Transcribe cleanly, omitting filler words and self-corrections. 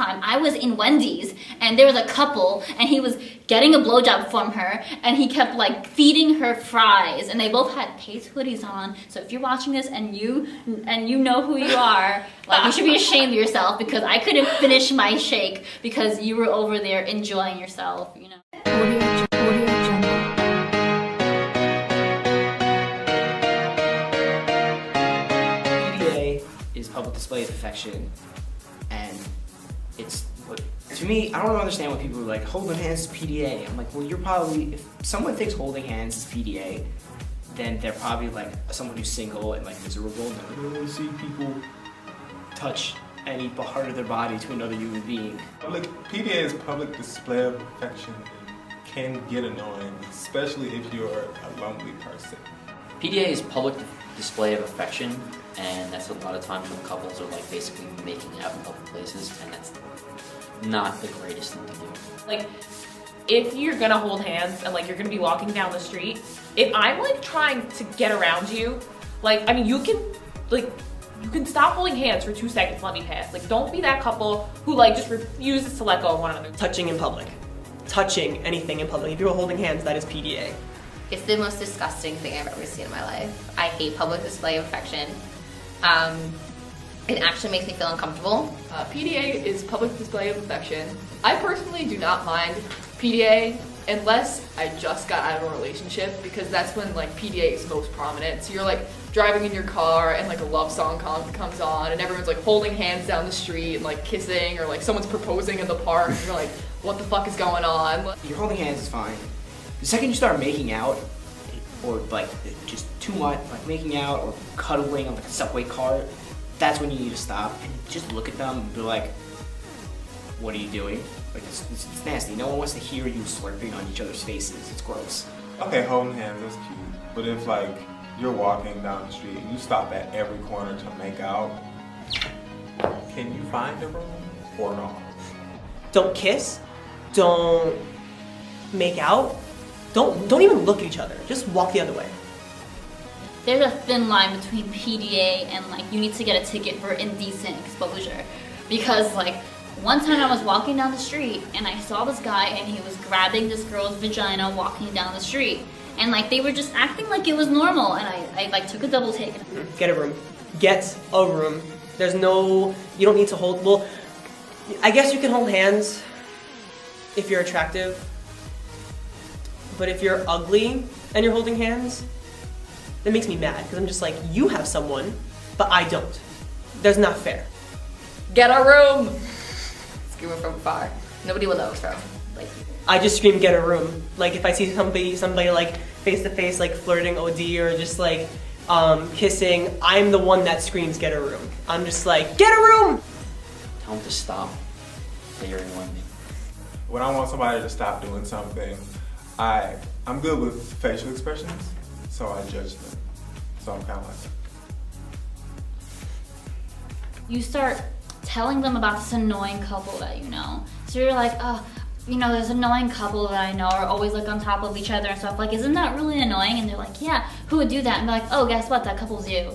time I was in Wendy's and there was a couple and he was getting a blowjob from her and he kept like feeding her fries and they both had Pace hoodies on. So if you're watching this and you know who you are, like you should be ashamed of yourself because I couldn't finish my shake because you were over there enjoying yourself, you know. PDA is public display of affection, and it's, to me, I don't understand when people are like, holding hands is PDA. I'm like, well, you're probably, if someone thinks holding hands is PDA, then they're probably like someone who's single and like miserable and they don't really see people touch any part of their body to another human being. Look, PDA is public display of affection and can get annoying, especially if you're a lonely person. PDA is public display of affection, and that's a lot of times when couples are like basically making out in public places, and that's not the greatest thing to do. Like, if you're gonna hold hands and like you're gonna be walking down the street, if I'm like trying to get around you, like, I mean, you can stop holding hands for 2 seconds, let me pass. Like, don't be that couple who like just refuses to let go of one another. Touching in public. Touching anything in public. If you're holding hands, that is PDA. It's the most disgusting thing I've ever seen in my life. I hate public display of affection. It actually makes me feel uncomfortable. PDA is public display of affection. I personally do not mind PDA unless I just got out of a relationship, because that's when like PDA is most prominent. So you're like driving in your car and like a love song comes on and everyone's like holding hands down the street and like kissing, or like someone's proposing in the park and you're like, what the fuck is going on? You're holding hands is fine. The second you start making out, or like just too much, like making out or cuddling on like a subway cart, that's when you need to stop and just look at them and be like, what are you doing? Like, it's nasty. No one wants to hear you slurping on each other's faces. It's gross. Okay, holding hands is cute, but if like you're walking down the street and you stop at every corner to make out, can you find a room or not? Don't kiss. Don't make out. Don't even look at each other. Just walk the other way. There's a thin line between PDA and like you need to get a ticket for indecent exposure, because like one time I was walking down the street and I saw this guy and he was grabbing this girl's vagina walking down the street, and like they were just acting like it was normal, and I like took a double take. Get a room. Get a room. There's no, you don't need to hold, well, I guess you can hold hands if you're attractive, but if you're ugly and you're holding hands, that makes me mad, because I'm just like, you have someone, but I don't. That's not fair. Get a room! Screaming from afar. Nobody will know it's from. Like, I just scream, get a room. Like if I see somebody like face to face, like flirting OD or just like kissing, I'm the one that screams, get a room. I'm just like, get a room! Tell them to stop. They are annoying me. When I want somebody to stop doing something, I'm good with facial expressions, so I judge them. So I'm kind of like that. You start telling them about this annoying couple that you know. So you're like, oh, you know, there's an annoying couple that I know are always like on top of each other and stuff. Like, isn't that really annoying? And they're like, yeah, who would do that? And they're like, oh, guess what? That couple's you.